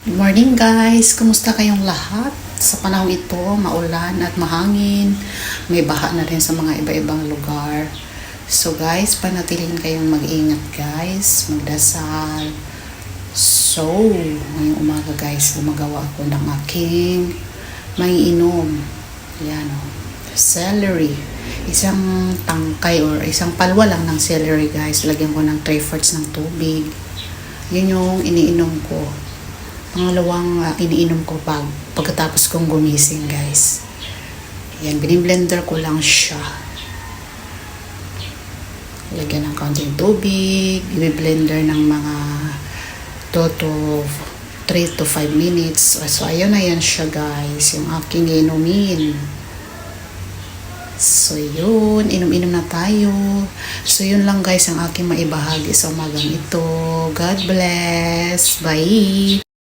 Good morning guys! Kumusta kayong lahat? Sa panahon ito, maulan at mahangin. May baha na rin sa mga iba-ibang lugar. So guys, panatilihin kayong mag-ingat guys. Magdasal. So, ngayong umaga guys, gumagawa ako ng aking may inom. Yan o. Celery. Isang tangkay or isang palwa lang ng celery guys. Lagyan ko ng 3/4 ng tubig. Yun yung iniinom ko. Pangalawang iniinom ko pagkatapos kong gumising guys. Yan, biniblender ko lang siya. Lagyan ng kaunting tubig, i-blender ng mga 3 to 5 minutes. So ayun na yan siya guys, yung aking inumin. So yun, inom-inom na tayo. So yun lang guys ang aking maibahagi sa umagang ito. God bless. Bye.